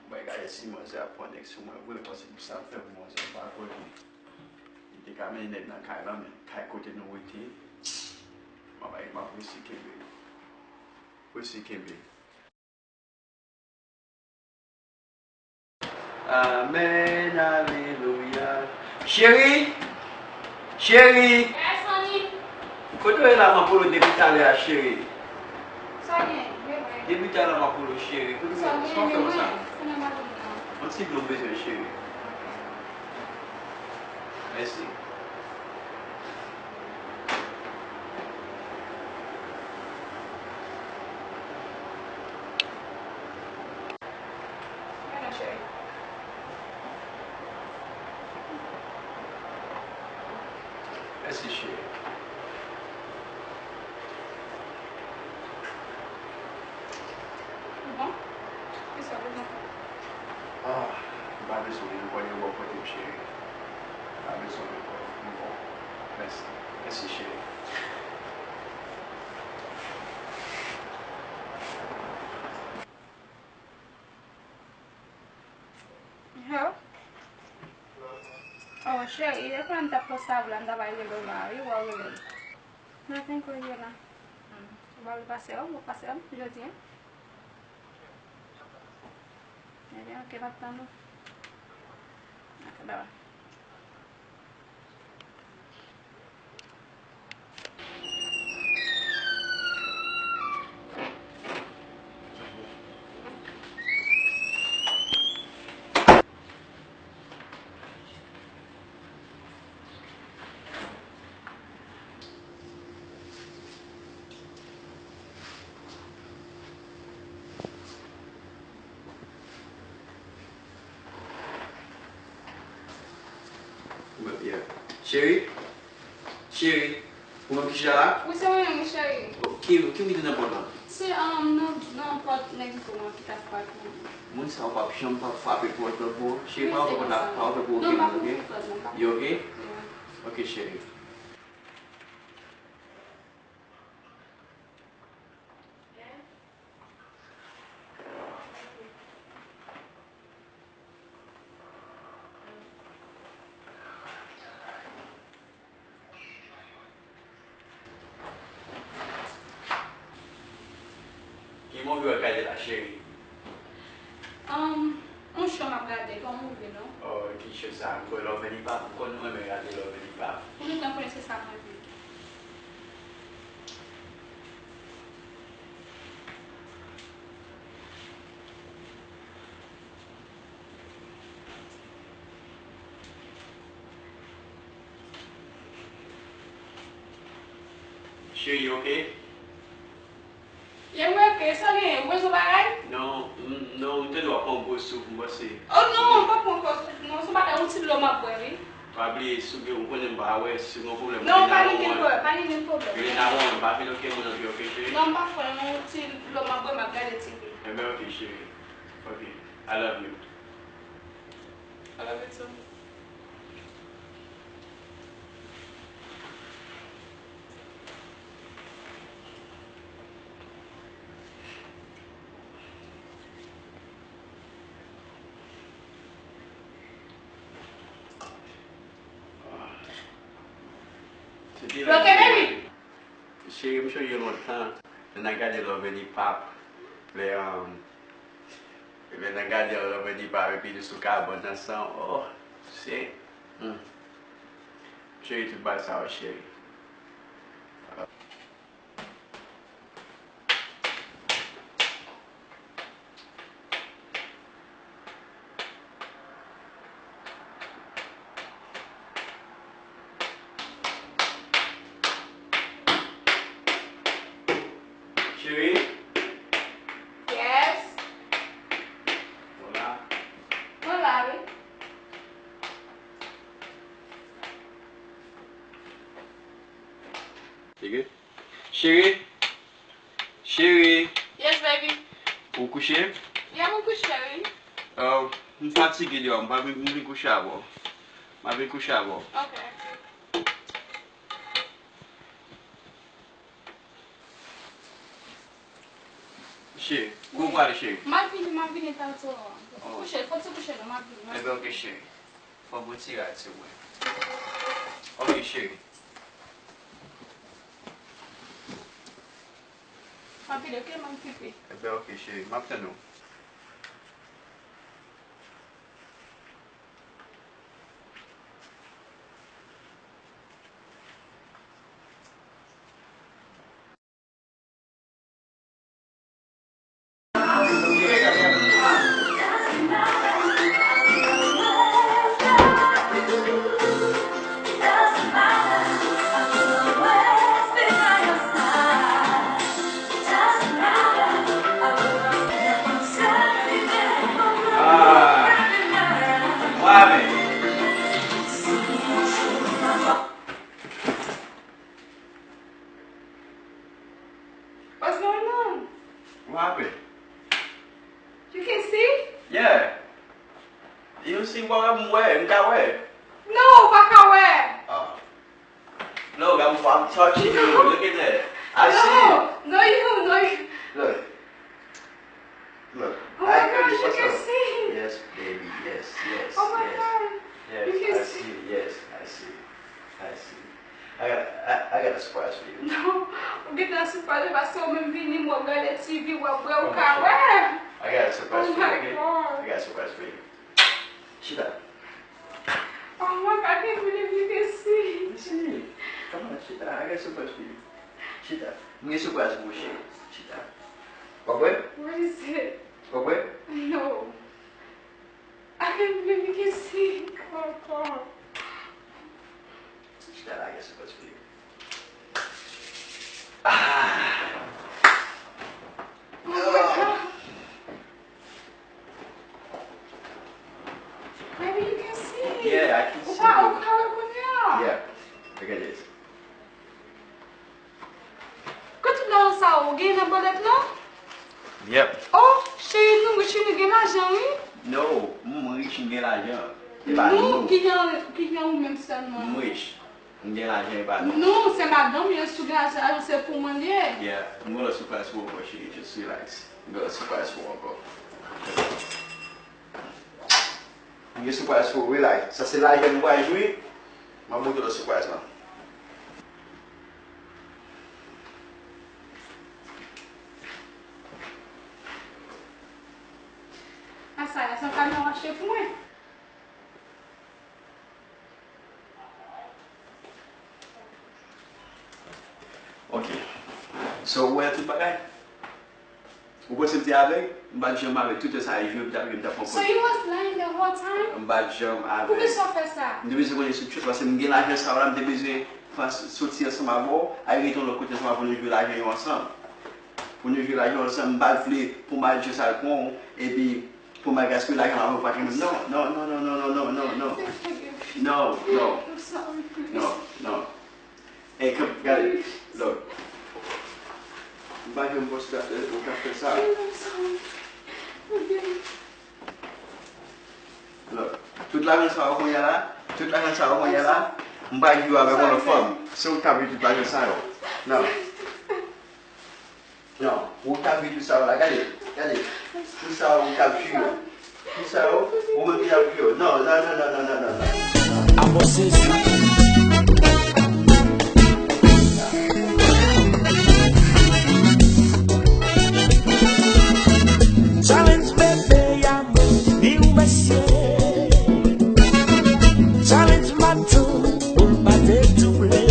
Mwen gaye si mwen se aponek sou mwen vwè kwa se sa fèm mwen se bakwe. Ite ka men net nan kay la men, kay kote nou wite. Mwen baye mwen vwè si kembe. Vwè si kembe. Amen, alléluia. Chérie? Chérie? Yes, honey. Koto e la mapolo debita le a chérie? Sonny, Debita la mapolo chérie. Koto e la mapolo sa? On si glon bezwen chérie. Merci. Merci chérie. Bon? Qu'est-ce que vous Ah, ba besoin de quoi de bon côté chérie. Ba besoin de quoi. Bon. Merci. Merci chérie. Hello? Oh, Sherry, eu quando tá possível andar vai ler lá, eu vou ler. Não tem coisa lá. Vou passear, Josinha. Ele é que vai estar no. Acabou. Chérie? Chérie? Uma pichara? Você é uma Sherry? Que me dá bola? Se não pode nem tomar que tá fazendo. Muito sal para pichar para fazer por todo mundo. Chérie, para para por Não, aqui, ok? You okay? Okay, chérie. Qui m'a vu regarder la chérie? Um chama HD, vamos ver, não? Oh, qui chose ça? Pour l'homme venir pas, pour nous me regarder l'homme venir pas. Por que não conhece essa mais? Chérie, you okay? Eu é que Sonny, você vai? Non, non, tu dois pas me souffle, moi c'est. Oh não, pas pour não só para um tiro uma boa, Pas oublier souffle, on connaît pas ouais, c'est mon problème. não, pas ninguém problème. Il y a un pas fait OK mon ami, OK chérie? Não, pas pour um tiro uma boa, mas galera TV. Eh bien, OK chérie. OK. I love you. I love it too. C'était Ok, baby. Chérie, je suis il y a longtemps. On a gardé le veni pape. Les on a gardé le veni pape et puis le sucre bon ensemble. Oh, c'est chérie, tu bats ça, chérie. Chérie? Yes. Voilà. Olá, baby. C'est good? Chérie? Chérie? Yes, baby. Vous couchez? Yeah, I'm good, Sherry. Je suis fatigué, je ne vais pas coucher avant. Je vais coucher avant. Okay. Chérie, vous parler, chérie? Ma vie tantôt. Coucher, faut te coucher, ma vie. Eh bien, ok, chérie. Faut vous tirer, c'est vrai. Ok, chérie. Ma vie, ok, ma pipi. Eh bien, ok, chérie. Maintenant. What's going on? What happened? You can see? Yeah. You see what I'm wearing? Where? No, back away. Look, I'm touching you. Look at that. I see No, you. it. Look. Look. Oh my gosh, you can see. Yes, baby. Yes. Oh my yes. God. Yes, You can I see. see. Yes, I see. I got a surprise for you. No, get that surprise if so many video more good at TV what well Oh, can sure. wear. I got a surprise Oh for you. my Okay? God. I got a surprise for you. Sit down. Oh my God, I can't believe you can see. Let's see. Come on, sit down. I got a surprise for you. Sit down. I'm going to surprise you. Sit down. What? What is it? What? No. I can't believe you can see. Come on. Sit down. I got a surprise for you. Oh my God. Maybe you can see. Yeah, I can see. Wow, how Yeah. Look at this. Quand tu dans ça, on gagne la bolette là? Yep. Oh, chérie, nous, monsieur, nous gagne l'argent, oui? No, I'm rich and get l'argent. Nous, qui gagne ou même seulement? I'm rich. I'm get l'argent about no. Nous, c'est madame, bien sûr, l'argent, c'est pour moi. Yeah, I'm going to surprise for her. She just relax. I'm going to surprise for her. I'm going to surprise for her. Relax. Ça, c'est l'argent que je vais jouer. Je vais vous surprise là. Ah, ça, c'est un camion acheté pour moi. Ok. So, où est tout bagage? Vous pouvez me dire avec? Je vais jamais avec tout ça. Je vais me faire So you was lying the whole time? Je vais jamais Pourquoi avec. ça fait ça? Je vais connaître cette chose parce que je vais l'argent, ça va me besoin de sortir ensemble avant. Aller retourner de l'autre côté ensemble pour nous jouer l'argent ensemble. Pour nous jouer l'argent ensemble, je vais pour mal jouer ça con et puis pour mal gaspiller l'argent avant. Non. No. I'm sorry, please. No. Hey, come, got it. Look. Vai me mostrar o café, sabe? I'm sorry. Forgive me. Look. Toute la raison à quoi là? Toute la raison à quoi là? On va jouer avec une femme. C'est au cas où tu vas jouer ça. Non. Non. Au cas où tu ça là, regardez. Tout ça au cas où. Tout ça au même cas où. Non. I'm a sister. Challenge bébé, I'm new monsieur. Challenge my tune, pour pas te doubler.